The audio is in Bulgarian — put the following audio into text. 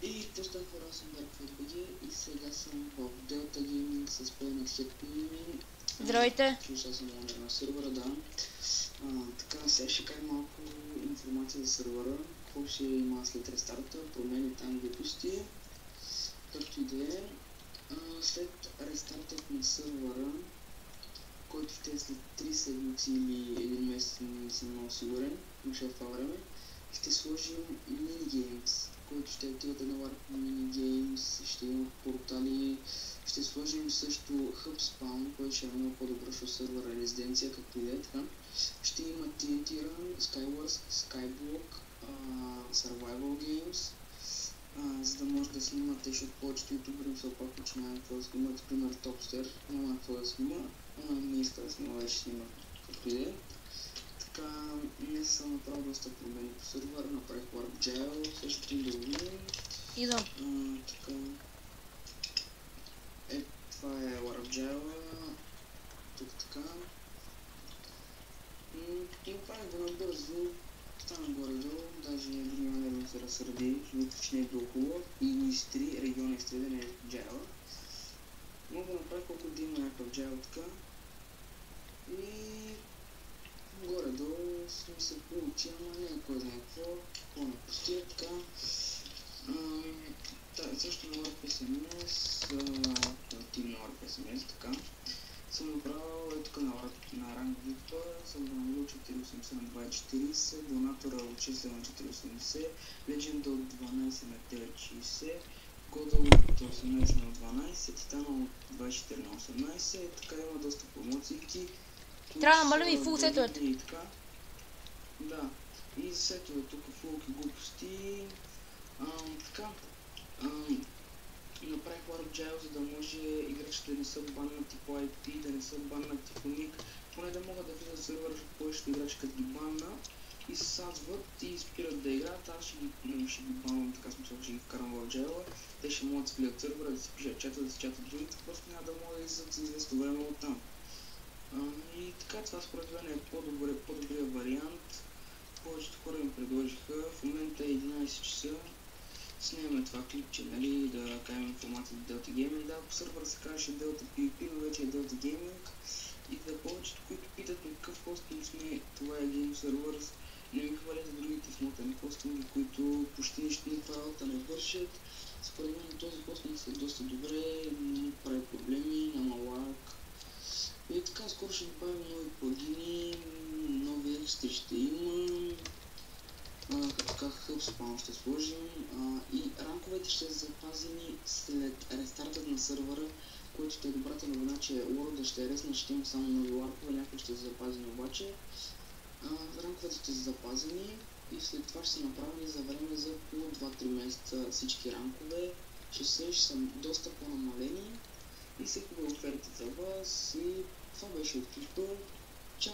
И тъща хора съм DarkFight.bg и сега съм в Delta Gaming с Planet Head Gaming. Здравейте! Чуш, аз съм номер на сервера, да. Така, сега ще кажа малко информация за сервера, какво ще има след рестарта, промени там, глупости, както и да е. След рестартът на сервера, който ще е след 3 седмици или 1 месец, не съм много сигурен, но ще е това време, ще сложим минигеймс, който ще отивате на върху минигеймс, ще има портали, ще сложим също HubSpawn, който ще е много по-добър, защото сервера резиденция, както и да е така. Ще има TNT Run, Skywars, Skyblock, Survival Games, за да може да снимате, защото повечето ютубери все пак вече няма какво да снимат, например Topster, няма какво да снима, не иска да снима, вече снима, както и да е. Така, днес съм направил доста промени по сервера, направих WarpGL, също и да видим. Идвам. Така, това е WarpGL, тук така. И правих го набързо, стана горе-долу, даже дори няма да се разсърди, защото че не е толкова хубаво и го изтри, региона изтри да не е джайла. Мога да направя колко да има някакъв джайл така. И горе-долу ми се получи, ама не е кой знае какво, какво напустя така. Също на WarpSMS, Team на WarpSMS, така. Съм направил тук на ранг VIP, съм го намалил 480 на 240, донатора от 6 на 480, Legend от 12 на 960, Года от 18 на 12, Титана от 24 на 18, така има доста промоции. Трябва да намалим и фул сетовете. И така. Да. И сетове тук фулки глупости. Така. Направих WarpGL, за да може играчите да не са баннати по IP, да не са баннати по ник, поне да могат да влизат в сервера, защото повечето играчи като ги банна и се сазват и спират да играят. Аз ще ги банвам, така смисъл, ще ги вкарам в WarpGL, те ще могат да спилят сервера, да си пишат чата, да си чатат другите, просто няма да могат да излизат за известно време оттам. И така, това според мен е по-добрия вариант. Повечето хора ми предложиха, в момента е 11 часа. Снимаме това клипче, нали, да кажем информация за Delta Gaming. Да, по сервера се казваше Delta PvP, но вече е Delta Gaming. И за повечето, които питат на какъв хостинг сме, това е Game Servers. Не ми хвалят за другите смотани хостинги, които почти нищо никаква работа не вършат. Според мен този хостинг е доста добре, не прави проблеми, няма лаг. И така, скоро ще добавим нови плагини, нови екстри ще има. Така HubSpawn ще сложим и ранковете ще са запазени след рестартът на сервера, който ще е добрата новина, че World ще е ресна, ще има само нови ларкове, някои ще са запазени обаче. Ранковете ще са запазени и след това ще са направени за време за около 2-3 месеца всички ранкове. Ще са доста по-намалени и се хубави оферти за вас и това беше от клипа. Чао!